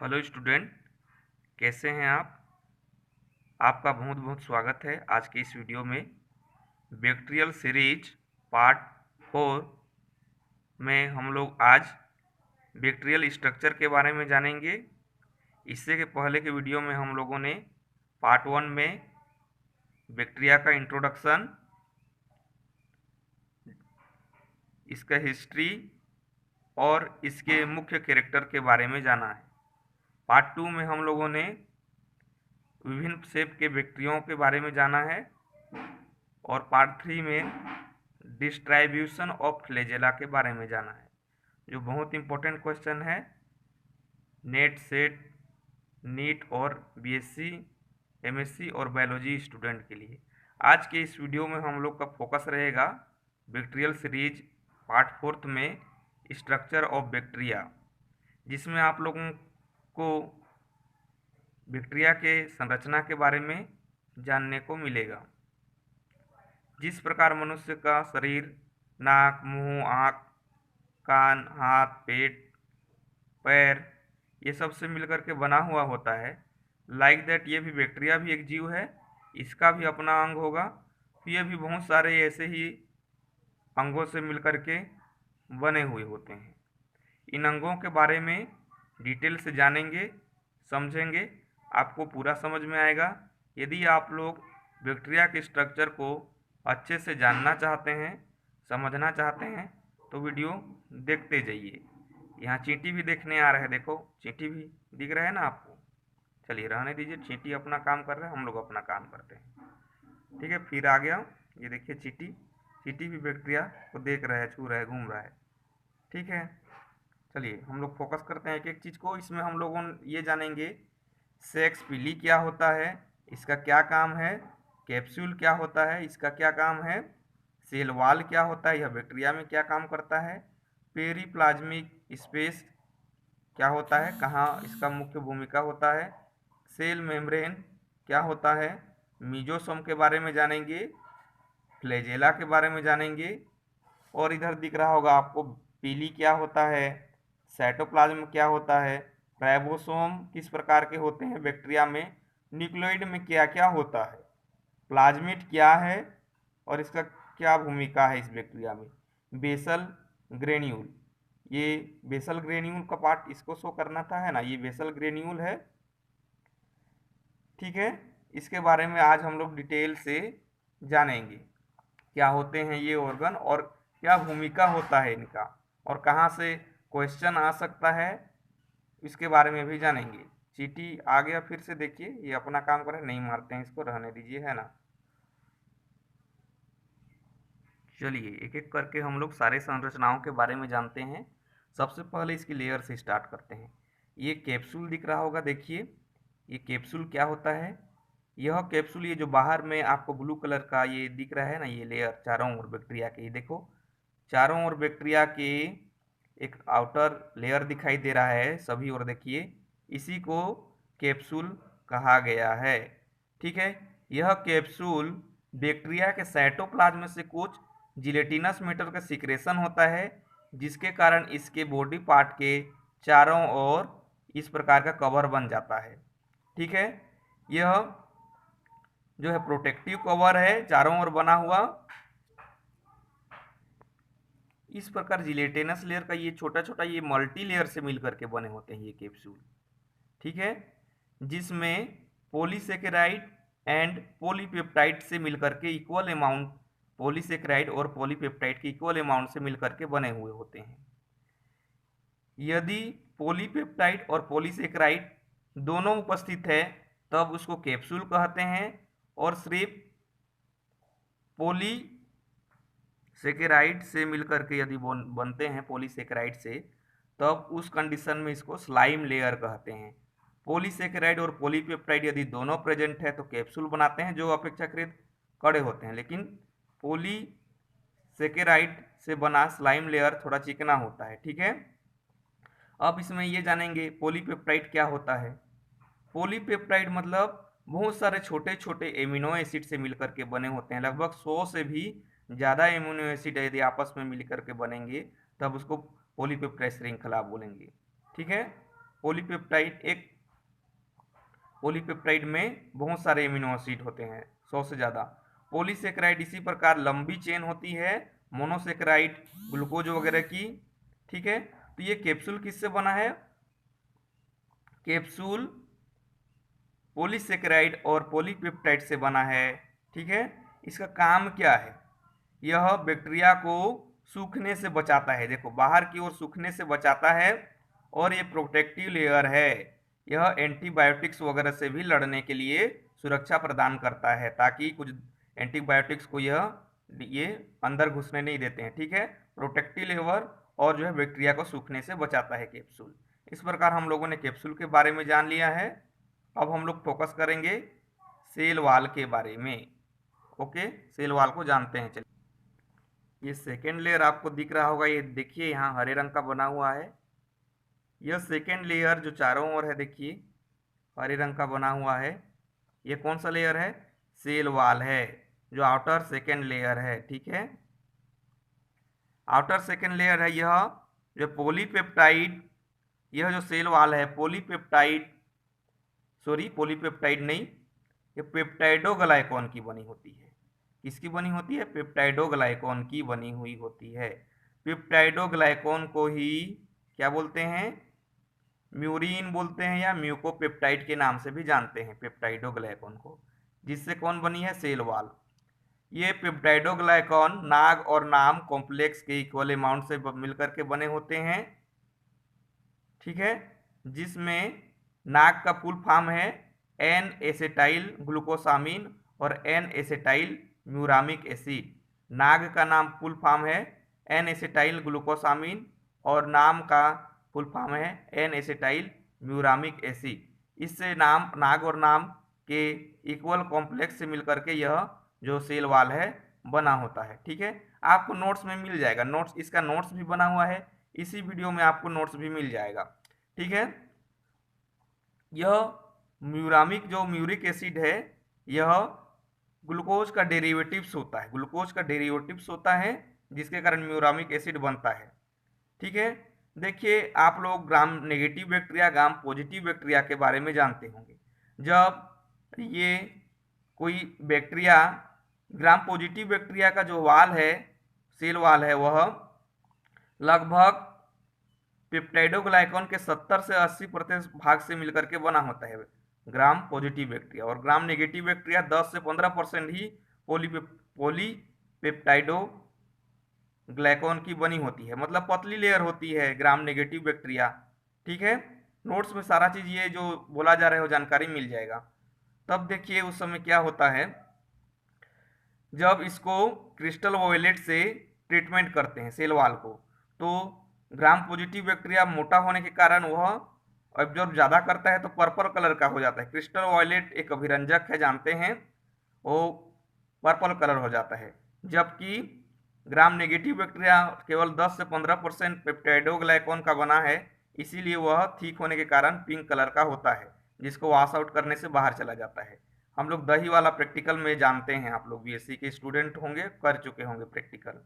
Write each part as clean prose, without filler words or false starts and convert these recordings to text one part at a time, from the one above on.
Hello student, कैसे हैं आप? आपका बहुत बहुत स्वागत है आज की इस वीडियो में। बैक्टीरियल सीरीज पार्ट 4 में हम लोग आज बैक्टीरियल स्ट्रक्चर के बारे में जानेंगे। इससे के पहले के वीडियो में हम लोगों ने पार्ट 1 में बैक्टीरिया का इंट्रोडक्शन, इसका हिस्ट्री और इसके मुख्य कैरेक्टर के बारे में जाना है। पार्ट 2 में हम लोगों ने विभिन्न शेप के बैक्टीरियाओं के बारे में जाना है और पार्ट 3 में डिस्ट्रीब्यूशन ऑफ फ्लैजेला के बारे में जाना है, जो बहुत इंपॉर्टेंट क्वेश्चन है नेट सेट नीट और बीएससी एमएससी और बायोलॉजी स्टूडेंट के लिए। आज के इस वीडियो में हम लोग का फोकस रहेगा बैक्टीरियल सीरीज पार्ट 4 में स्ट्रक्चर ऑफ बैक्टीरिया, जिसमें आप लोगों को बैक्टीरिया के संरचना के बारे में जानने को मिलेगा। जिस प्रकार मनुष्य का शरीर नाक, मुंह, आँख, कान, हाथ, पेट, पैर ये सब से मिलकर के बना हुआ होता है, लाइक दैट ये भी बैक्टीरिया भी एक जीव है, इसका भी अपना अंग होगा। तो ये भी बहुत सारे ऐसे ही अंगों से मिलकर के बने हुए होते हैं। इन अंगों के बारे में डिटेल से जानेंगे, समझेंगे, आपको पूरा समझ में आएगा। यदि आप लोग बैक्टीरिया के स्ट्रक्चर को अच्छे से जानना चाहते हैं, समझना चाहते हैं, तो वीडियो देखते जाइए। यहाँ चींटी भी देखने आ रहा है, देखो चींटी भी दिख रहा है ना आपको। चलिए रहने दीजिए, चींटी अपना काम कर रहा है, हम लोग अपना काम करते हैं। ठीक है, फिर आ गया, ये देखिए चींटी, चींटी भी बैक्टीरिया को देख रहा है, छू रहा है, घूम रहा है। ठीक है, चलिए हम लोग फोकस करते हैं एक एक चीज़ को। इसमें हम लोगों ये जानेंगे सेक्स पीली क्या होता है, इसका क्या काम है, कैप्सूल क्या होता है, इसका क्या काम है, सेल वॉल क्या होता है, यह बैक्टीरिया में क्या काम करता है, पेरीप्लाज्मिक स्पेस क्या होता है, कहाँ इसका मुख्य भूमिका होता है, सेल मेम्ब्रेन क्या होता है, मीजोसोम के बारे में जानेंगे, फ्लैजेला के बारे में जानेंगे, और इधर दिख रहा होगा आपको पीली क्या होता है, साइटोप्लाज्म क्या होता है, राइबोसोम किस प्रकार के होते हैं बैक्टीरिया में, न्यूक्लियोइड में क्या क्या होता है, प्लाज्मिड क्या है और इसका क्या भूमिका है इस बैक्टीरिया में, बेसल ग्रेन्यूल, ये बेसल ग्रेन्यूल का पार्ट इसको शो करना था, है ना, ये बेसल ग्रेन्यूल है। ठीक है, इसके बारे में आज हम लोग डिटेल से जानेंगे क्या होते हैं ये ऑर्गन और क्या भूमिका होता है इनका, और कहाँ से क्वेश्चन आ सकता है इसके बारे में भी जानेंगे। चींटी आ गया फिर से, देखिए ये अपना काम करे, नहीं मारते हैं इसको, रहने दीजिए, है ना। चलिए एक एक करके हम लोग सारे संरचनाओं के बारे में जानते हैं। सबसे पहले इसकी लेयर से स्टार्ट करते हैं। ये कैप्सूल दिख रहा होगा, देखिए ये कैप्सूल क्या होता है। यह कैप्सूल, ये जो बाहर में आपको ब्लू कलर का ये दिख रहा है ना, ये लेयर चारों ओर बैक्टीरिया के, ये देखो चारों ओर बैक्टीरिया के एक आउटर लेयर दिखाई दे रहा है सभी ओर, देखिए इसी को कैप्सूल कहा गया है। ठीक है, यह कैप्सूल बैक्टीरिया के साइटोप्लाज्म से कुछ जिलेटिनस मैटर का सिक्रेशन होता है, जिसके कारण इसके बॉडी पार्ट के चारों ओर इस प्रकार का कवर बन जाता है। ठीक है, यह जो है प्रोटेक्टिव कवर है चारों ओर बना हुआ। इस प्रकार जिलेटिनस लेयर का ये छोटा छोटा ये मल्टी लेयर से मिलकर के बने होते हैं ये कैप्सूल। ठीक है, जिसमें पॉलीसेकेराइड एंड पॉलीपेप्टाइड से मिलकर के इक्वल अमाउंट, पॉलीसेकेराइड और पॉलीपेप्टाइड के इक्वल अमाउंट से मिलकर के बने हुए होते हैं। यदि पॉलीपेप्टाइड और पॉलीसेकेराइड दोनों उपस्थित है तब उसको कैप्सूल कहते हैं, और सिर्फ पॉलीसेकेराइड से मिलकर के यदि बनते हैं पॉलीसेकेराइड से, तब उस कंडीशन में इसको स्लाइम लेयर कहते हैं। पॉलीसेकेराइड और पॉलीपेप्टाइड यदि दोनों प्रेजेंट है तो कैप्सूल बनाते हैं जो अपेक्षाकृत कड़े होते हैं, लेकिन पॉलीसेकेराइड से बना स्लाइम लेयर थोड़ा चिकना होता है। ठीक है, अब इसमें ये जानेंगे पॉलीपेप्टाइड क्या होता है। पॉलीपेप्टाइड मतलब बहुत सारे छोटे छोटे एमिनो एसिड से मिलकर के बने होते हैं, लगभग 100 से भी ज़्यादा एमिनो एसिड यदि आपस में मिलकर के बनेंगे तब उसको पॉलीपेप्टाइड श्रृंखला बोलेंगे। ठीक है, पॉलीपेप्टाइड एक पॉलीपेप्टाइड में बहुत सारे एमिनो एसिड होते हैं, 100 से ज़्यादा। पॉलीसेकेराइड इसी प्रकार लंबी चेन होती है, मोनोसेकेराइड ग्लूकोज वगैरह की। ठीक है, तो ये कैप्सूल किससे बना है? कैप्सूल पॉलीसेकेराइड और पॉलीपेप्टाइड से बना है। ठीक है, इसका काम क्या है? यह बैक्टीरिया को सूखने से बचाता है, देखो बाहर की ओर सूखने से बचाता है, और ये प्रोटेक्टिव लेयर है। यह एंटीबायोटिक्स वगैरह से भी लड़ने के लिए सुरक्षा प्रदान करता है, ताकि कुछ एंटीबायोटिक्स को ये अंदर घुसने नहीं देते हैं। ठीक है, प्रोटेक्टिव लेयर और जो है बैक्टीरिया को सूखने से बचाता है कैप्सूल। इस प्रकार हम लोगों ने कैप्सूल के बारे में जान लिया है। अब हम लोग फोकस करेंगे सेल वाल के बारे में। ओके, सेल वाल को जानते हैं। चलिए, ये सेकेंड लेयर आपको दिख रहा होगा, ये देखिए यहाँ हरे रंग का बना हुआ है। यह सेकेंड लेयर जो चारों ओर है, देखिए हरे रंग का बना हुआ है, ये कौन सा लेयर है? सेल वाल है, जो आउटर सेकेंड लेयर है। ठीक है, आउटर सेकेंड लेयर है यह जो पॉलीपेप्टाइड, यह जो सेल वाल है पॉलीपेप्टाइड नहीं, ये पेप्टाइडोग्लाइकॉन की बनी होती है। किसकी बनी होती है? पेप्टाइडोग्लाइकॉन की बनी हुई होती है। पेप्टाइडोग्लाइकॉन को ही क्या बोलते हैं? म्यूरिन बोलते हैं, या म्यूकोपेप्टाइड के नाम से भी जानते हैं पेप्टाइडोग्लाइकॉन को, जिससे कौन बनी है? Cell wall. ये पेप्टाइडोग्लाइकॉन नाग और नाम कॉम्प्लेक्स के इक्वल अमाउंट से मिलकर के बने होते हैं। ठीक है, जिसमें नाग का फुल फॉर्म है एन एसेटाइल ग्लूकोसामिन और एन एसेटाइल म्यूरामिक एसिड। नाग का नाम फुल फॉर्म है एन एसेटाइल ग्लूकोसामिन और नाम का फुल फॉर्म है एन एसेटाइल म्यूरामिक एसिड। इससे नाम नाग और नाम के इक्वल कॉम्प्लेक्स से मिलकर के यह जो सेल वाल है बना होता है। ठीक है, आपको नोट्स में मिल जाएगा, नोट्स इसका नोट्स भी बना हुआ है, इसी वीडियो में आपको नोट्स भी मिल जाएगा। ठीक है, यह म्यूरामिक जो म्यूरिक एसिड है, यह ग्लूकोज का डेरिवेटिव्स होता है, ग्लूकोज का डेरिवेटिव्स होता है, जिसके कारण म्यूरामिक एसिड बनता है। ठीक है, देखिए आप लोग gram negative bacteria, gram positive bacteria के बारे में जानते होंगे। जब ये कोई बैक्टीरिया, ग्राम पॉजिटिव बैक्टीरिया का जो वाल है, सेल वाल है, वह लगभग पेप्टाइडोग्लाइकॉन के 70 से 80% भाग से मिलकर के बना होता है ग्राम पॉजिटिव बैक्टीरिया, और ग्राम नेगेटिव बैक्टीरिया 10 से 15% ही पॉलीपेप्टाइडोग्लाइकॉन की बनी होती है, मतलब पतली लेयर होती है ग्राम नेगेटिव बैक्टीरिया। ठीक है, नोट्स में सारा चीज ये जो बोला जा रहा है वो जानकारी मिल जाएगा। तब देखिए उस समय क्या होता है, जब इसको क्रिस्टल वॉयलेट से ट्रीटमेंट करते हैं सेल वाल को, तो ग्राम पॉजिटिव बैक्टीरिया मोटा होने के कारण वह एब्जॉर्ब ज़्यादा करता है, तो पर्पल कलर का हो जाता है। क्रिस्टल वॉयलेट एक अभिरंजक है, जानते हैं, वो पर्पल कलर हो जाता है। जबकि ग्राम नेगेटिव बैक्टीरिया केवल 10 से 15% पेप्टाइडोग्लाइकॉन का बना है, इसीलिए वह ठीक होने के कारण पिंक कलर का होता है, जिसको वॉश आउट करने से बाहर चला जाता है। हम लोग दही वाला प्रैक्टिकल में जानते हैं, आप लोग बीएससी के स्टूडेंट होंगे, कर चुके होंगे प्रैक्टिकल।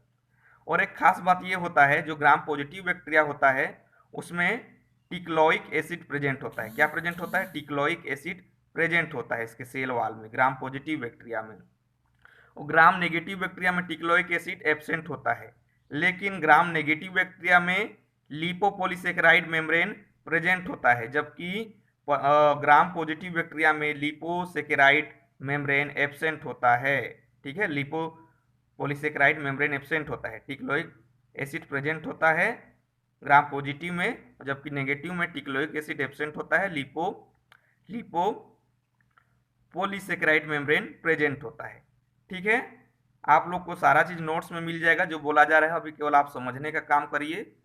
और एक खास बात ये होता है, जो ग्राम पॉजिटिव बैक्टीरिया होता है उसमें टिक्लोइक एसिड प्रेजेंट होता है। क्या प्रेजेंट होता है? टिक्लोइक एसिड प्रेजेंट होता है इसके सेल वाल में, ग्राम पॉजिटिव बैक्टीरिया में। और ग्राम नेगेटिव बैक्टीरिया में टिक्लोइक एसिड एब्सेंट होता है, लेकिन ग्राम नेगेटिव बैक्टीरिया में लिपोपॉलीसेकेराइड मेम्ब्रेन प्रेजेंट होता है, जबकि ग्राम पॉजिटिव बैक्टीरिया में लिपोसेकेराइड मेम्ब्रेन एब्सेंट होता है। ठीक है, लिपोपॉलीसेकेराइड मेम्ब्रेन एब्सेंट होता है, टिक्लोइक एसिड प्रेजेंट होता है ग्राम पॉजिटिव में, जबकि नेगेटिव में टिक्लोइक एसिड एब्सेंट होता है, लिपोपॉलीसेकेराइड मेम्ब्रेन प्रेजेंट होता है। ठीक है, आप लोग को सारा चीज नोट्स में मिल जाएगा, जो बोला जा रहा है अभी केवल आप समझने का काम करिए।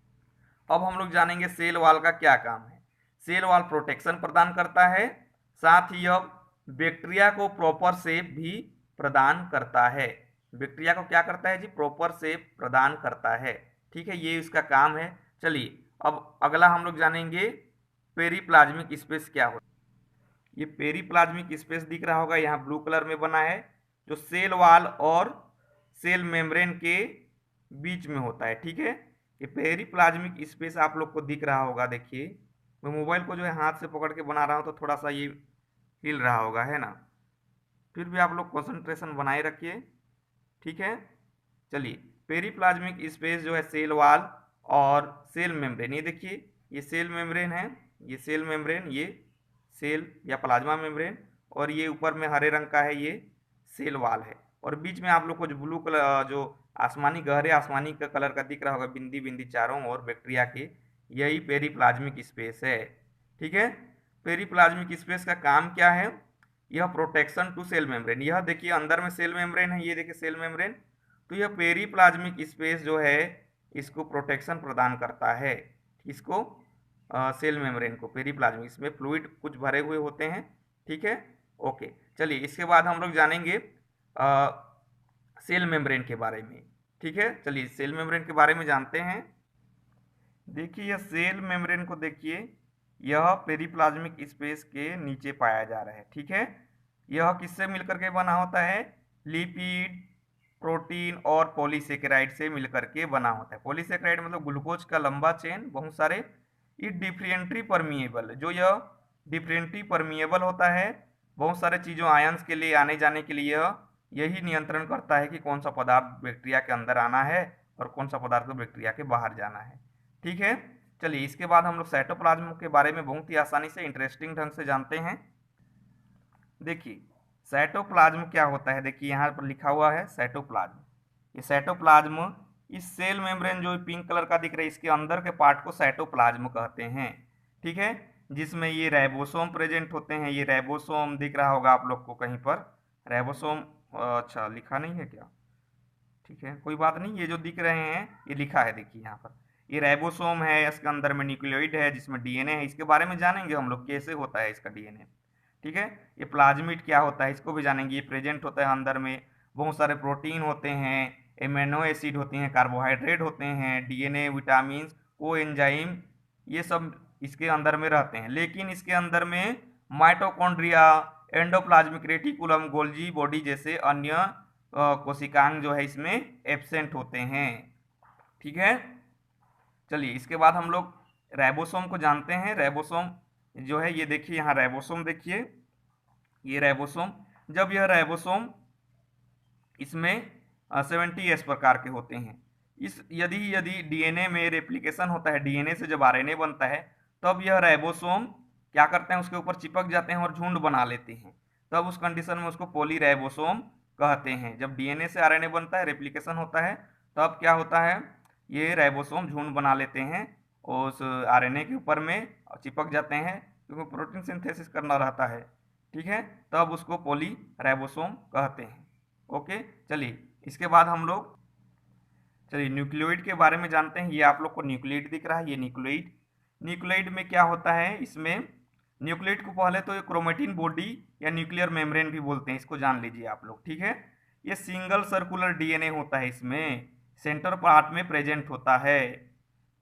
अब हम लोग जानेंगे सेल वाल का क्या काम है। सेल वाल प्रोटेक्शन प्रदान करता है, साथ ही यह बैक्टीरिया को प्रॉपर शेप भी प्रदान करता है। बैक्टीरिया को क्या करता है जी? प्रॉपर शेप प्रदान करता है। ठीक है, ये इसका काम है। चलिए अब अगला हम लोग जानेंगे पेरीप्लाज्मिक स्पेस क्या होता है। ये पेरीप्लाज्मिक स्पेस दिख रहा होगा, यहाँ ब्लू कलर में बना है, जो सेल वाल और सेल मेम्ब्रेन के बीच में होता है। ठीक है, ये पेरीप्लाज्मिक स्पेस आप लोग को दिख रहा होगा, देखिए मैं मोबाइल को जो है हाथ से पकड़ के बना रहा हूँ तो थोड़ा सा ये हिल रहा होगा, है ना। फिर भी आप लोग कंसंट्रेशन बनाए रखिए, ठीक है। चलिए, पेरीप्लाज्मिक स्पेस जो है सेल वॉल और सेल मेम्ब्रेन, ये देखिए ये सेल मेम्ब्रेन है, ये सेल मेम्ब्रेन, ये सेल या प्लाज्मा मेम्ब्रेन, और ये ऊपर में हरे रंग का है, ये सेल वॉल है। और बीच में आप लोग को जो ब्लू कलर, जो आसमानी गहरे आसमानी का कलर का दिख रहा होगा, बिंदी बिंदी चारों ओर बैक्टीरिया के, यही पेरीप्लाज्मिक स्पेस है, ठीक है। पेरीप्लाज्मिक स्पेस का काम क्या है? यह प्रोटेक्शन टू सेल मेम्ब्रेन, यह देखिए अंदर में सेल मेम्ब्रेन है, ये देखिए सेल मेम्ब्रेन, तो यह पेरीप्लाज्मिक स्पेस जो है इसको प्रोटेक्शन प्रदान करता है, इसको सेल मेम्ब्रेन को, पेरीप्लाज्मिक, इसमें फ्लूइड कुछ भरे हुए होते हैं, ठीक है। ओके, चलिए इसके बाद हम लोग जानेंगे सेल मेम्ब्रेन के बारे में, ठीक है। चलिए सेल मेम्ब्रेन के बारे में जानते हैं। देखिए यह सेल मेम्ब्रेन को देखिए, यह पेरीप्लाज्मिक स्पेस के नीचे पाया जा रहा है, ठीक है। यह किससे मिलकर के बना होता है? लिपिड, प्रोटीन और पॉलीसेकेराइड से मिलकर के बना होता है। पॉलीसेकेराइड मतलब ग्लूकोज का लंबा चेन, बहुत सारे। ये डिफरेंटली परमिएबल, जो यह डिफरेंटली परमिएबल होता है, बहुत सारे चीज़ों आयंस के लिए आने जाने के लिए यही नियंत्रण करता है कि कौन सा पदार्थ बैक्टीरिया के अंदर आना है और कौन सा पदार्थ को बैक्टीरिया के बाहर जाना है, ठीक है। चलिए इसके बाद हम लोग साइटोप्लाज्म के बारे में बहुत ही आसानी से इंटरेस्टिंग ढंग से जानते हैं। देखिए साइटोप्लाज्म क्या होता है, देखिए यहाँ पर लिखा हुआ है साइटोप्लाज्म। ये साइटोप्लाज्म, इस सेल मेम्ब्रेन जो पिंक कलर का दिख रहा है, इसके अंदर के पार्ट को साइटोप्लाज्म कहते हैं, ठीक है। जिसमें ये राइबोसोम प्रेजेंट होते हैं, ये राइबोसोम दिख रहा होगा आप लोग को कहीं पर, राइबोसोम, अच्छा लिखा नहीं है क्या? ठीक है कोई बात नहीं, ये जो दिख रहे हैं ये लिखा है, देखिए यहाँ पर ये राइबोसोम है, इसके अंदर में न्यूक्लियोइड है जिसमें डीएनए है, इसके बारे में जानेंगे हम लोग कैसे होता है इसका डीएनए, ठीक है। ये प्लाज्मिड क्या होता है इसको भी जानेंगे, ये प्रेजेंट होता है अंदर में, बहुत सारे प्रोटीन होते हैं, एमिनो एसिड होती हैं, कार्बोहाइड्रेट होते हैं, डीएनए, विटामिन, कोएंजाइम, ये सब इसके अंदर में रहते हैं। लेकिन इसके अंदर में mitochondria, endoplasmic reticulum, Golgi body जैसे अन्य कोशिकांग जो है इसमें एब्सेंट होते हैं, ठीक है। चलिए इसके बाद हम लोग राइबोसोम को जानते हैं। राइबोसोम जो है ये देखिए यहाँ राइबोसोम देखिए, ये राइबोसोम, जब यह राइबोसोम इसमें 70S प्रकार के होते हैं, इस यदि यदि डीएनए में रेप्लिकेशन होता है, डीएनए से जब आरएनए बनता है, तब यह राइबोसोम क्या करते हैं, उसके ऊपर चिपक जाते हैं और झुंड बना लेते हैं, तब उस कंडीशन में उसको पॉलीराइबोसोम कहते हैं। जब डीएनए से आरएनए बनता है, रेप्लिकेशन होता है, तब क्या होता है, ये राइबोसोम झुंड बना लेते हैं और उस आरएनए के ऊपर में चिपक जाते हैं, क्योंकि प्रोटीन सिंथेसिस करना रहता है, ठीक है, तब उसको पॉलीराइबोसोम कहते हैं। ओके, चलिए इसके बाद हम लोग चलिए न्यूक्लियोइड के बारे में जानते हैं। ये आप लोग को न्यूक्लियोइड दिख रहा है, ये न्यूक्लियोइड, न्यूक्लियोइड में क्या होता है, इसमें न्यूक्लियोइड को पहले तो ये क्रोमेटिन बॉडी या न्यूक्लियर मेम्ब्रेन भी बोलते हैं, इसको जान लीजिए आप लोग, ठीक है। ये सिंगल सर्कुलर डीएनए होता है, इसमें सेंटर पार्ट में प्रेजेंट होता है,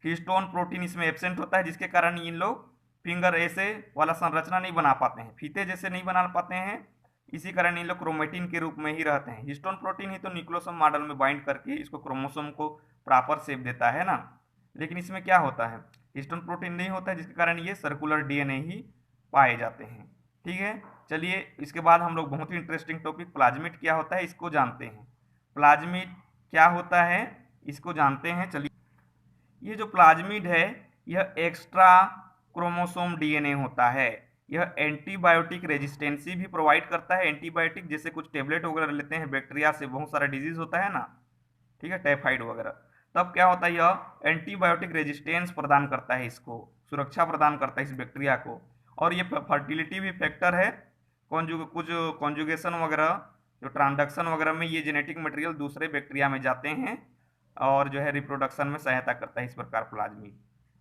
हिस्टोन प्रोटीन इसमें एब्सेंट होता है, जिसके कारण इन लोग फिंगर ऐसे वाला संरचना नहीं बना पाते हैं, फीते जैसे नहीं बना पाते हैं, इसी कारण इन लोग क्रोमेटिन के रूप में ही रहते हैं। हिस्टोन प्रोटीन ही तो न्यूक्लियोसोम मॉडल में बाइंड करके इसको क्रोमोसोम को प्रॉपर शेप देता है ना, लेकिन इसमें क्या होता है, हिस्टोन प्रोटीन नहीं होता है, जिसके कारण ये सर्कुलर डीएनए ही पाए जाते हैं, ठीक है। चलिए इसके बाद हम लोग बहुत ही इंटरेस्टिंग टॉपिक प्लाज्मिड क्या होता है इसको जानते हैं। प्लाज्मिड क्या होता है इसको जानते हैं। चलिए ये जो प्लाज्मिड है यह एक्स्ट्रा क्रोमोसोम डीएनए होता है, यह एंटीबायोटिक रेजिस्टेंसी भी प्रोवाइड करता है। एंटीबायोटिक जैसे कुछ टेबलेट वगैरह लेते हैं बैक्टीरिया से, बहुत सारा डिजीज होता है ना, ठीक है, टाइफाइड वगैरह, तब क्या होता है यह एंटीबायोटिक रेजिस्टेंस प्रदान करता है, इसको सुरक्षा प्रदान करता है इस बैक्टीरिया को। और ये फर्टिलिटी भी फैक्टर है, कुछ कॉन्जुगेशन वगैरह, जो ट्रांसडक्शन वगैरह में ये जेनेटिक मटेरियल दूसरे बैक्टीरिया में जाते हैं और जो है रिप्रोडक्शन में सहायता करता है इस प्रकार प्लाज्मिड।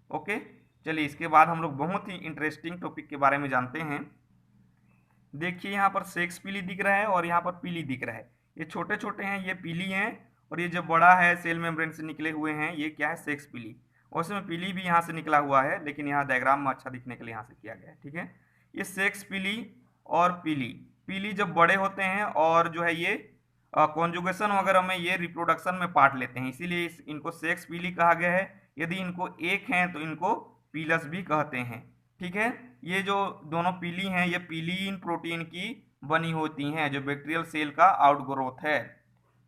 ओके, चलिए इसके बाद हम लोग बहुत ही इंटरेस्टिंग टॉपिक के बारे में जानते हैं। देखिए यहाँ पर सेक्स पीली दिख रहा है और यहाँ पर पीली दिख रहा है, ये छोटे छोटे हैं, ये पीली हैं, और ये जो बड़ा है सेल मेम्ब्रेन से निकले हुए हैं ये क्या है, सेक्स पीली। और उसमें पीली भी यहाँ से निकला हुआ है, लेकिन यहाँ डायग्राम में अच्छा दिखने के लिए यहाँ से किया गया है, ठीक है। ये सेक्स पीली और पीली, पीली जब बड़े होते हैं और जो है ये कॉन्जुगेशन वगैरह में ये रिप्रोडक्शन में पार्ट लेते हैं, इसीलिए इनको सेक्स पीली कहा गया है। यदि इनको एक हैं तो इनको पीलस भी कहते हैं, ठीक है। ये जो दोनों पीली हैं ये पीलीन प्रोटीन की बनी होती हैं जो बैक्टीरियल सेल का आउटग्रोथ है।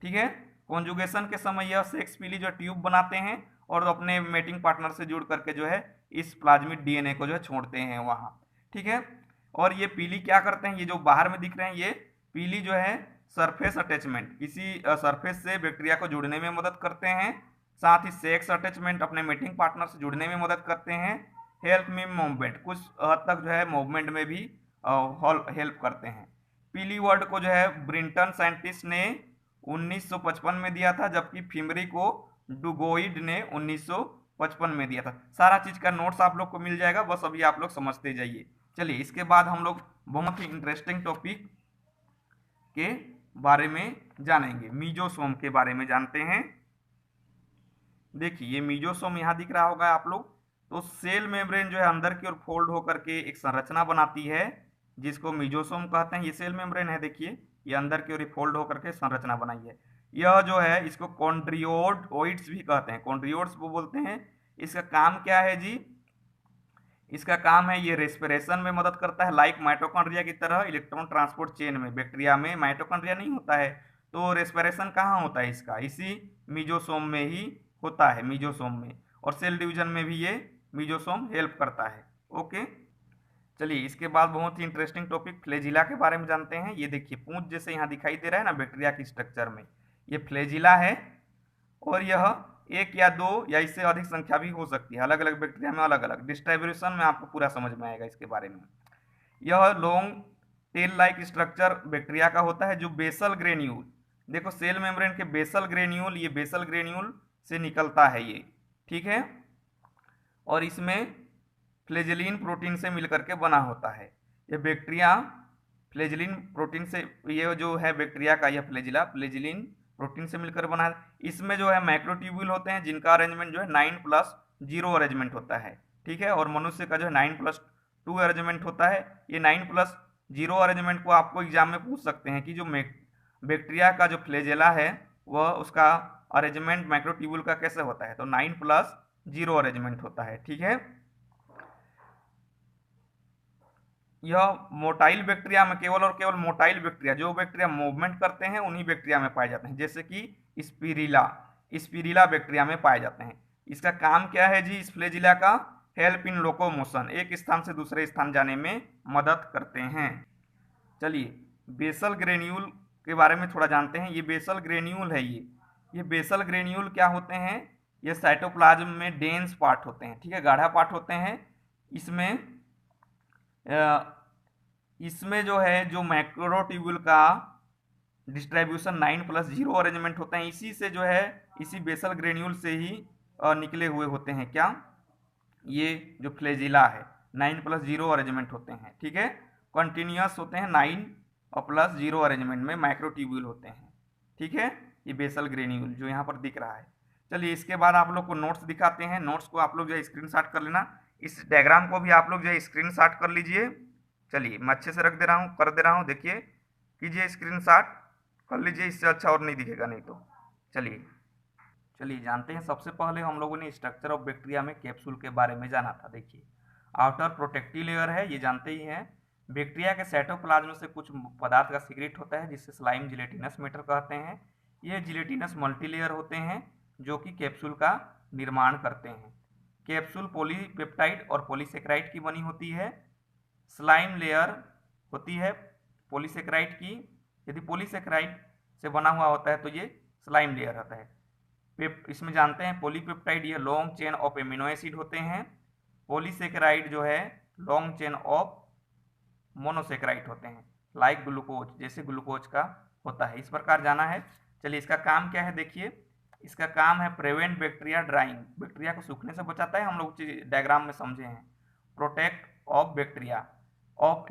ठीक है। कॉन्जुगेशन के समय यह सेक्स पीली जो ट्यूब बनाते हैं और अपने मेटिंग पार्टनर से जुड़ करके जो है इस प्लाज्मिड डीएनए को जो है छोड़ते हैं वहां। ठीक है। और ये पीली क्या करते हैं, ये जो बाहर में दिख रहे हैं ये पीली जो है सरफेस अटैचमेंट, किसी सरफेस से बैक्टीरिया को जुड़ने में मदद करते हैं। साथ ही सेक्स अटैचमेंट अपने मेटिंग पार्टनर से जुड़ने में मदद करते हैं। हेल्प में मूवमेंट, कुछ हद तक जो है मूवमेंट में भी हेल्प करते हैं। पीली वर्ड को जो है ब्रिंटन साइंटिस्ट ने 1955 में दिया था, जबकि फिमरी को डुगोइड ने 1955 में दिया था। सारा चीज का नोट्स आप लोग को मिल जाएगा, बस अभी आप लोग समझते जाइए। चलिए इसके बाद हम लोग बहुत ही इंटरेस्टिंग टॉपिक के बारे में जानेंगे, मीजोसोम के बारे में जानते हैं। देखिए ये मीजोसोम यहाँ दिख रहा होगा आप लोग। तो सेल मेम्ब्रेन जो है अंदर की ओर फोल्ड होकर के एक संरचना बनाती है जिसको मीजोसोम कहते हैं। ये सेल मेम्ब्रेन है, देखिए ये अंदर की ओर फोल्ड होकर के संरचना बनाई है। यह जो है इसको कॉन्ड्रियोइड्स भी कहते हैं, कॉन्ड्रियोइड्स वो बोलते हैं। इसका काम क्या है जी, इसका काम है ये रेस्पिरेशन में मदद करता है, लाइक माइटोकॉन्ड्रिया की तरह इलेक्ट्रॉन ट्रांसपोर्ट चेन में। बैक्टीरिया में माइटोकॉन्ड्रिया नहीं होता है, तो रेस्पिरेशन कहाँ होता है इसका, इसी मीजोसोम में ही होता है, मीजोसोम में। और सेल डिवीजन में भी ये मीजोसोम हेल्प करता है। ओके, चलिए इसके बाद बहुत ही इंटरेस्टिंग टॉपिक फ्लैजिला के बारे में जानते हैं। ये देखिए पूंछ जैसे यहाँ दिखाई दे रहा है ना बैक्टीरिया की स्ट्रक्चर में, ये फ्लैजिला है। और यह एक या दो या इससे अधिक संख्या भी हो सकती है, अलग अलग बैक्टीरिया में अलग अलग। डिस्ट्रीब्यूशन में आपको पूरा समझ में आएगा इसके बारे में। यह long tail like structure bacteria का होता है जो बेसल ग्रेन्यूल, देखो सेल मेम्ब्रेन के बेसल ग्रेन्यूल, ये बेसल ग्रेन्यूल से निकलता है ये। ठीक है। और इसमें फ्लेजिलिन प्रोटीन से मिलकर के बना होता है। ये बैक्टीरिया फ्लेजिलिन प्रोटीन से, ये जो है बैक्टीरिया का यह फ्लैजिला फ्लेजिलिन प्रोटीन से मिलकर बना है। इसमें जो है माइक्रोट्यूब्यूल होते हैं जिनका अरेंजमेंट जो है 9+0 अरेंजमेंट होता है। ठीक है। और मनुष्य का जो है 9+2 अरेंजमेंट होता है। ये 9+0 अरेंजमेंट को आपको एग्जाम में पूछ सकते हैं कि जो बैक्टीरिया का जो फ्लैजिला है वह उसका अरेंजमेंट माइक्रोट्यूब्यूल का कैसे होता है, तो 9+0 अरेंजमेंट होता है। ठीक है। यह मोटाइल बैक्टीरिया में केवल और केवल मोटाइल बैक्टीरिया, जो बैक्टीरिया मूवमेंट करते हैं उन्हीं बैक्टीरिया में पाए जाते हैं, जैसे कि स्पिरिला बैक्टीरिया में पाए जाते हैं। इसका काम क्या है जी, इस फ्लैजिला का हेल्प इन लोकोमोशन, एक स्थान से दूसरे स्थान जाने में मदद करते हैं। चलिए बेसल ग्रेन्यूल के बारे में थोड़ा जानते हैं। ये बेसल ग्रेन्यूल है, ये बेसल ग्रेन्यूल क्या होते हैं, ये साइटोप्लाज्म में डेंस पार्ट होते हैं। ठीक है, गाढ़ा पार्ट होते हैं। इसमें जो है जो मैक्रोट्यूब्यूल का डिस्ट्रीब्यूशन 9+0 अरेंजमेंट होते हैं, इसी से जो है इसी बेसल ग्रेन्यूल से ही निकले हुए होते हैं। क्या, ये जो फ्लैजिला है 9+0 अरेंजमेंट होते हैं। ठीक है, कंटिन्यूअस होते हैं, 9+0 अरेंजमेंट में माइक्रोट्यूब्यूल होते हैं। ठीक है, ये बेसल ग्रेन्यूल जो यहाँ पर दिख रहा है। चलिए इसके बाद आप लोग को नोट्स दिखाते हैं, नोट्स को आप लोग जो है स्क्रीनशॉट कर लेना। इस डायग्राम को भी आप लोग जो है स्क्रीनशॉट कर लीजिए। चलिए मैं अच्छे से रख दे रहा हूँ, कर दे रहा हूँ, देखिए कीजिए स्क्रीनशॉट कर लीजिए, इससे अच्छा और नहीं दिखेगा नहीं तो। चलिए जानते हैं, सबसे पहले हम लोगों ने स्ट्रक्चर ऑफ बैक्टीरिया में कैप्सूल के बारे में जाना था। देखिए आउटर प्रोटेक्टिव लेयर है, ये जानते ही हैं। बैक्टीरिया के साइटोप्लाज्म से कुछ पदार्थ का सीक्रेट होता है जिससे स्लाइम जिलेटिनस मैटर कहते हैं। ये जिलेटिनस मल्टीलेयर होते हैं जो कि कैप्सूल का निर्माण करते हैं। कैप्सूल पॉलीपेप्टाइड और पॉलीसेकेराइड की बनी होती है। स्लाइम लेयर होती है पॉलीसेकेराइड की, यदि पॉलीसेकेराइड से बना हुआ होता है तो ये स्लाइम लेयर होता है। इसमें जानते हैं पॉलीपेप्टाइड ये long chain of amino acid होते हैं, पॉलीसेकेराइड जो है लॉन्ग चेन ऑफ मोनोसेकेराइड होते हैं, लाइक ग्लूकोज, जैसे ग्लूकोज का होता है। इस प्रकार जाना है। चलिए इसका काम क्या है, देखिए इसका काम है प्रिवेंट बैक्टीरिया ड्राइंग, बैक्टीरिया को सूखने से बचाता है, हम लोग डायग्राम में समझे हैं। Protect of bacteria of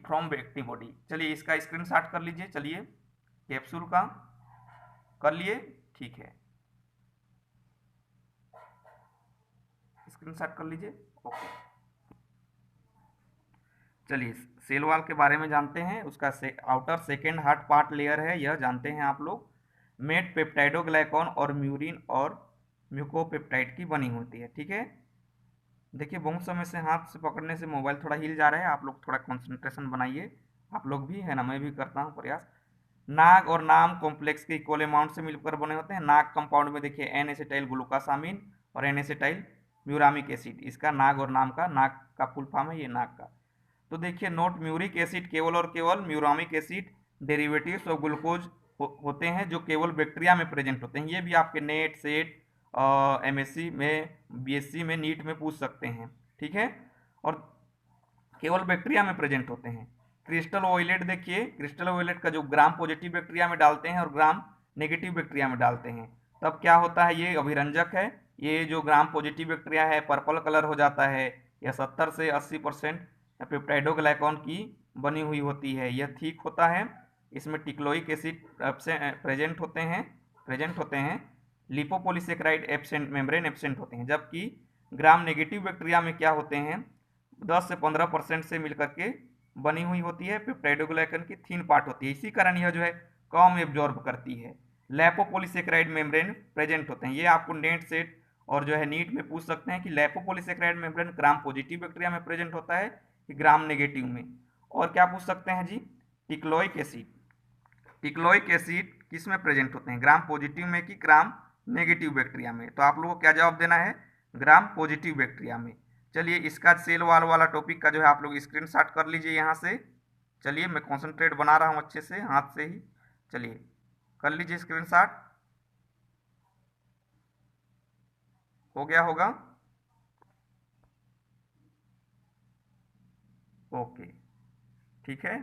from antibody. चलिए इसका स्क्रीनशॉट कर लीजिए। चलिए कैप्सूल का कर लिए, ठीक है, स्क्रीनशॉट कर लीजिए। ओके, चलिए सेल वॉल के बारे में जानते हैं। उसका outer second hard part layer है, यह जानते हैं आप लोग, मेड पेप्टाइडोग्लाइकॉन और म्यूरिन और म्यूकोपेप्टाइड की बनी होती है। ठीक है, देखिए बहुत समय से हाथ से पकड़ने से मोबाइल थोड़ा हिल जा रहा है, आप लोग थोड़ा कंसंट्रेशन बनाइए। आप लोग भी है ना, मैं भी करता हूँ प्रयास। नाग और नाम कॉम्प्लेक्स के इक्वल अमाउंट से मिलकर बने होते हैं। नाग कंपाउंड में देखिए एन एसिटाइल ग्लूकासामिन और एन एसिटाइल म्यूरामिक एसिड, इसका नाग और नाम का, नाग का फुल फॉर्म है ये नाग का। तो देखिए नोट, म्यूरिक एसिड केवल और केवल muramic acid derivatives of glucose होते हैं जो केवल बैक्टीरिया में प्रेजेंट होते हैं। ये भी आपके नेट सेट एमएससी में, बीएससी में, नीट में पूछ सकते हैं, ठीक है। और केवल बैक्टीरिया में प्रेजेंट होते हैं। क्रिस्टल वोयलेट देखिए, क्रिस्टल वोयलेट का जो ग्राम पॉजिटिव बैक्टीरिया में डालते हैं और ग्राम नेगेटिव बैक्टीरिया में डालते हैं, तब क्या होता है, ये अभिरंजक है। ये जो ग्राम पॉजिटिव बैक्टीरिया है पर्पल कलर हो जाता है। यह 70 से 80% पेप्टाइडोग्लाइकॉन की बनी हुई होती है। यह ठीक होता है। इसमें टिक्लोइक एसिड प्रेजेंट होते हैं। लिपोपोलीसेकेराइड एब्सेंट, मेम्ब्रेन एब्सेंट होते हैं। जबकि ग्राम नेगेटिव बैक्टीरिया में क्या होते हैं, 10 से 15% से मिलकर के बनी हुई होती है। पेप्टाइडोग्लाइकन की थीन पार्ट होती है, इसी कारण यह जो है कम एब्जॉर्ब करती है। लैपोपोलीसेकेराइड मेम्ब्रेन प्रेजेंट होते हैं। ये आपको नेट सेट और जो है नीट में पूछ सकते हैं कि लैपोपोलीसेकेराइड मेम्ब्रेन ग्राम पॉजिटिव बैक्टीरिया में प्रेजेंट होता है कि ग्राम नेगेटिव में। और क्या पूछ सकते हैं जी, टिक्लोइक एसिड, टिक्लोइक एसिड किस में प्रेजेंट होते हैं, ग्राम पॉजिटिव में कि ग्राम नेगेटिव बैक्टीरिया में। तो आप लोगों को क्या जवाब देना है, ग्राम पॉजिटिव बैक्टीरिया में। चलिए इसका सेल वाल वाला टॉपिक का जो है आप लोग स्क्रीनशॉट कर लीजिए यहाँ से। चलिए मैं कॉन्सेंट्रेट बना रहा हूँ अच्छे से हाथ से ही, चलिए कर लीजिए स्क्रीनशॉट। हो गया होगा, ओके ठीक है।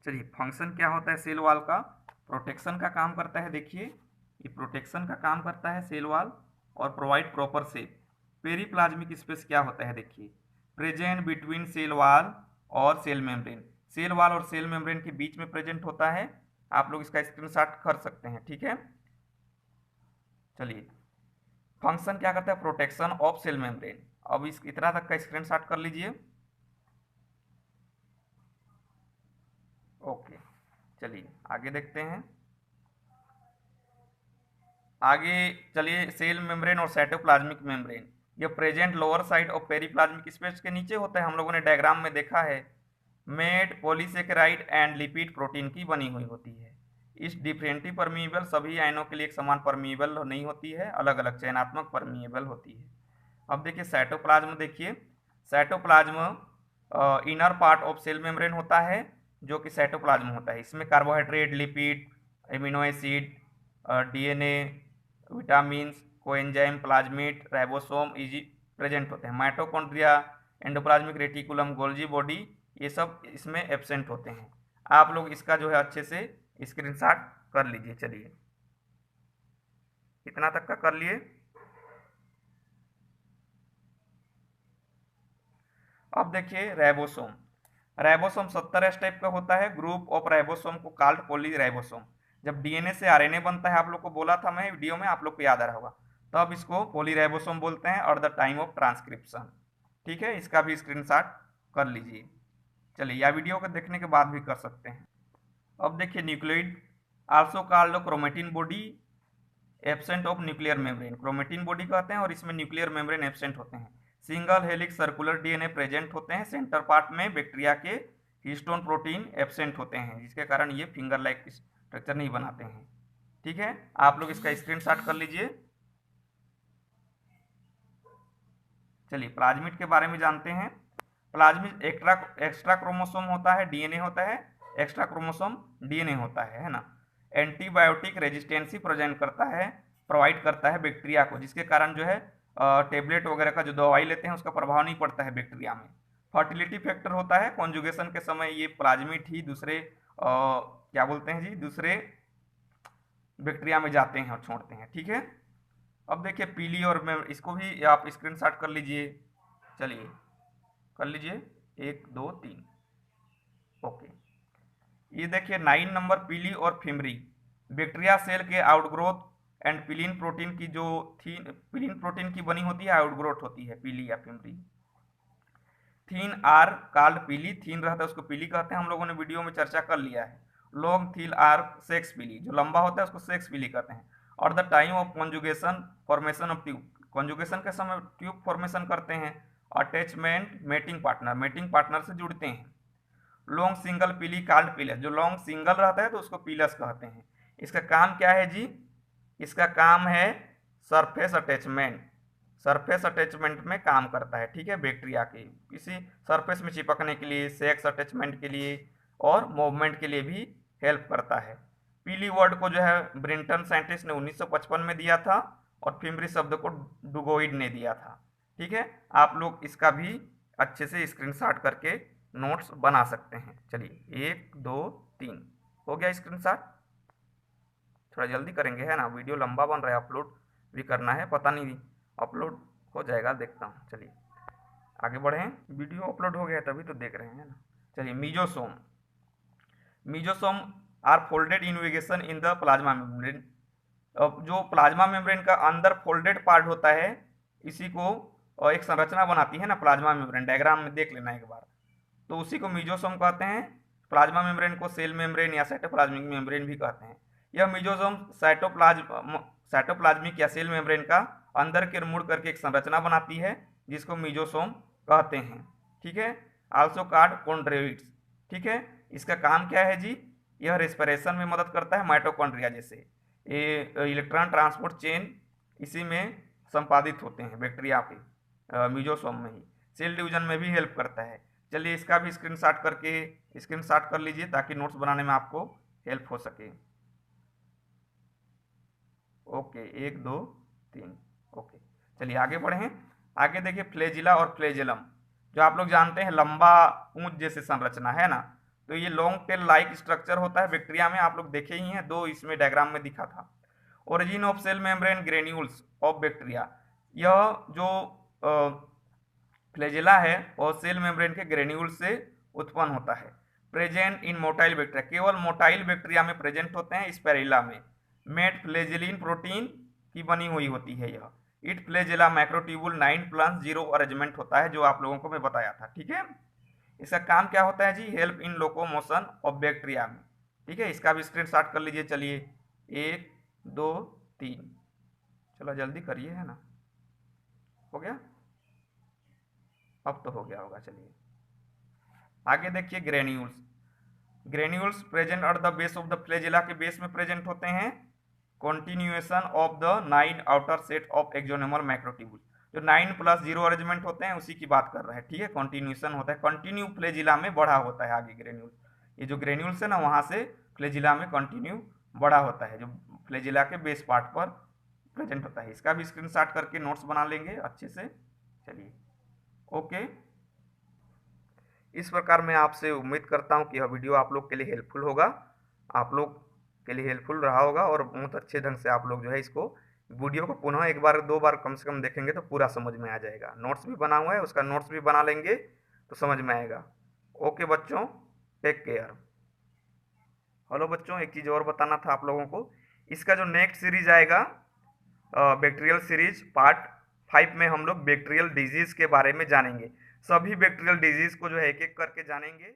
चलिए फंक्शन क्या होता है सेल वाल का, प्रोटेक्शन का काम करता है। देखिए ये प्रोटेक्शन का काम करता है सेल वाल, और provide proper shape. Periplasmic space क्या होता है, देखिए प्रेजेंट बिटवीन सेल वाल और सेल मेम्ब्रेन, सेल वाल और सेल मेम्ब्रेन के बीच में प्रेजेंट होता है। आप लोग इसका स्क्रीनशॉट कर सकते हैं, ठीक है। चलिए फंक्शन क्या करता है, प्रोटेक्शन ऑफ सेल मेम्ब्रेन। अब इस इतना तक का स्क्रीनशॉट कर लीजिए, ओके। चलिए आगे देखते हैं। आगे चलिए, सेल मेम्ब्रेन और साइटोप्लाज्मिक मेम्ब्रेन, ये present lower side of periplasmic space के नीचे होता है। हम लोगों ने डायग्राम में देखा है। Made polysaccharide and lipid protein की बनी हुई होती है। इस डिफरेंटली परमीएबल, सभी आयनों के लिए एक समान परमीएबल नहीं होती है, अलग अलग चयनात्मक परमीएबल होती है। अब देखिए साइटोप्लाज्म, देखिए cytoplasm inner part of cell membrane होता है, जो कि साइटोप्लाज्म होता है। इसमें carbohydrate, lipid, amino acid, DNA, vitamin, coenzyme, plasmid, ribosome easy present होते हैं। Mitochondria, endoplasmic reticulum, Golgi body, ये सब इसमें एब्सेंट होते हैं। आप लोग इसका जो है अच्छे से स्क्रीनशॉट कर लीजिए। चलिए इतना तक का कर लिए। अब देखिए राइबोसोम, राइबोसोम 70 टाइप का होता है। ग्रुप ऑफ राइबोसोम को कॉल्ड पॉलीराइबोसोम। जब डीएनए से आरएनए बनता है, आप लोग को बोला था मैं वीडियो में, आप लोग को याद आ रहा होगा, तब इसको पॉलीराइबोसोम बोलते हैं, और द टाइम ऑफ ट्रांसक्रिप्शन, ठीक है। इसका भी स्क्रीनशॉट कर लीजिए। चलिए या वीडियो को देखने के बाद भी कर सकते हैं। अब देखिए nucleoid, also called chromatin body absent of nuclear membrane, chromatin body कहते हैं और इसमें न्यूक्लियर मेम्ब्रेन एब्सेंट होते हैं। Single helix circular DNA present होते हैं। सेंटर पार्ट में बैक्टीरिया के हिस्टोन प्रोटीन एब्सेंट होते हैं, जिसके कारण ये फिंगर लाइक स्ट्रक्चर नहीं बनाते हैं, ठीक है। आप लोग इसका स्क्रीनशॉट कर लीजिए। चलिए प्लाज्मिड के बारे में जानते हैं। प्लाज्मिड एक्स्ट्रा क्रोमोसोम होता है, डीएनए होता है, एक्स्ट्रा क्रोमोसोम डीएनए होता है ना। एंटीबायोटिक रेजिस्टेंसी प्रेजेंट करता है, प्रोवाइड करता है बैक्टीरिया को, जिसके कारण जो है टेबलेट वगैरह का जो दवाई लेते हैं उसका प्रभाव नहीं पड़ता है बैक्टीरिया में। फर्टिलिटी फैक्टर होता है, कॉन्जुगेशन के समय ये प्लाज्मिड ही दूसरे क्या बोलते हैं जी, दूसरे बैक्टीरिया में जाते हैं और छोड़ते हैं, ठीक है। अब देखिए पीली, और मैं इसको भी आप स्क्रीनशॉट कर लीजिए। चलिए कर लीजिए, 1 2 3, ओके। ये देखिए 9 नंबर, पीली और फिमरी, बैक्टीरिया सेल के आउटग्रोथ एंड पिलिन प्रोटीन की जो थी, पिलिन प्रोटीन की बनी होती है, आउटग्रोथ होती है पीली या फिमरी। थीन आर कॉल्ड पीली, थीन रहता है उसको पीली कहते हैं, हम लोगों ने वीडियो में चर्चा कर लिया है। लॉन्ग थील आर सेक्स पीली, जो लंबा होता है उसको सेक्स पीली कहते हैं। और the time of conjugation formation of conjugation के समय ट्यूब फॉर्मेशन करते हैं। अटैचमेंट मेटिंग पार्टनर से जुड़ते हैं। लॉन्ग सिंगल पीली कॉल्ड पीलस, जो लॉन्ग सिंगल रहता है तो उसको पीलस कहते हैं। इसका काम क्या है जी? इसका काम है सरफेस अटैचमेंट, सरफेस अटैचमेंट में काम करता है, ठीक है, बैक्टीरिया के किसी सरफेस में चिपकने के लिए, सेक्स अटैचमेंट के लिए और मूवमेंट के लिए भी हेल्प करता है। पीली वर्ड को जो है ब्रिंटन साइंटिस्ट ने 1955 में दिया था और फिम्ब्री शब्द को डुगोइड ने दिया था, ठीक है। आप लोग इसका भी अच्छे से स्क्रीनशॉट करके नोट्स बना सकते हैं। चलिए 1 2 3 हो गया स्क्रीनशॉट। थोड़ा जल्दी करेंगे, है ना, वीडियो लंबा बन रहा है, अपलोड भी करना है, पता नहीं अपलोड हो जाएगा, देखता हूँ। चलिए आगे बढ़ें, वीडियो अपलोड हो गया तभी तो देख रहे हैं ना। चलिए mesosome, mesosome are folded invagination in the plasma membrane. अब जो प्लाज्मा मेम्ब्रेन का अंदर फोल्डेड पार्ट होता है, इसी को एक संरचना बनाती है ना प्लाज्मा मेम्ब्रेन, डायग्राम में देख लेना एक बार, तो उसी को मीजोसोम कहते हैं। प्लाज्मा मेम्ब्रेन को सेल मेम्ब्रेन या साइटोप्लाज्मिक मेम्ब्रेन भी कहते हैं। यह मीजोसोम साइटोप्लाज्मिक या सेल मेम्ब्रेन का अंदर के मुड़ करके एक संरचना बनाती है, जिसको मीजोसोम कहते हैं, ठीक है। आल्सो कार्ड कॉन्ड्रोइड्स, ठीक है। इसका काम क्या है जी? यह रेस्पिरेशन में मदद करता है, माइटोकॉन्ड्रिया जैसे ये इलेक्ट्रॉन ट्रांसपोर्ट चेन इसी में संपादित होते हैं बैक्टीरिया के मीजोसोम में ही। सेल डिवीजन में भी हेल्प करता है। चलिए इसका भी स्क्रीनशॉट कर लीजिए ताकि नोट्स बनाने में आपको हेल्प हो सके। Okay 1 2 3 okay. चलिए आगे बढ़ें। आगे देखिए फ्लैजिला और फ्लैजेलम, जो आप लोग जानते हैं लंबा पूंछ जैसे संरचना है ना, तो ये लॉन्ग टेल लाइक स्ट्रक्चर होता है बैक्टीरिया में, आप लोग देखे ही हैं, दो इसमें डायग्राम में दिखा था। Origin of cell membrane granules of bacteria, यह जो फ्लैजेला है और सेल मेम्ब्रेन के ग्रेन्यूल से उत्पन्न होता है। प्रेजेंट इन मोटाइल बैक्टीरिया, केवल मोटाइल बैक्टीरिया में प्रेजेंट होते हैं। स्पेरिला में मेड फ्लैजेलिन प्रोटीन की बनी हुई होती है यह। इट फ्लैजेला माइक्रोट्यूबुल 9+0 अरेंजमेंट होता है, जो आप लोगों को मैं बताया था, ठीक है। इसका काम क्या होता है जी? Help in locomotion of bacteria में, ठीक है। इसका भी स्क्रीनशॉट कर लीजिए। चलिए 1 2 3, चलो जल्दी करिए, है ना, हो गया, अब तो हो गया होगा। चलिए आगे देखिए granules, granules present at the base of the flagella, के बेस में प्रेजेंट होते हैं। Continuation of the 9 outer set of axonemal microtubule, जो 9+0 अरेंजमेंट होते हैं उसी की बात कर रहे हैं, ठीक है। कॉन्टिन्यूएशन होता है, कंटिन्यू फ्लैजिला में बढ़ा होता है आगे ग्रेन्यूल, ये जो ग्रेन्यूल्स है ना वहाँ से फ्लैजिला में कंटिन्यू बढ़ा होता है, जो फ्लैजिला के बेस पार्ट पर प्रेजेंट होता है। इसका भी स्क्रीनशॉट करके नोट्स बना लेंगे अच्छे से। चलिए ओके, इस प्रकार मैं आपसे उम्मीद करता हूँ कि यह वीडियो आप लोग के लिए हेल्पफुल होगा, आप लोग के लिए हेल्पफुल रहा होगा और बहुत अच्छे ढंग से आप लोग जो है इसको वीडियो को पुनः एक बार 2 बार कम से कम देखेंगे तो पूरा समझ में आ जाएगा। नोट्स भी बना हुआ है, उसका नोट्स भी बना लेंगे तो समझ में आएगा। ओके बच्चों, टेक केयर। हेलो बच्चों, एक चीज़ और बताना था आप लोगों को, इसका जो नेक्स्ट सीरीज आएगा बैक्टीरियल सीरीज पार्ट 5 में हम लोग बैक्टीरियल डिजीज़ के बारे में जानेंगे। सभी बैक्टीरियल डिजीज़ को जो है एक एक करके जानेंगे।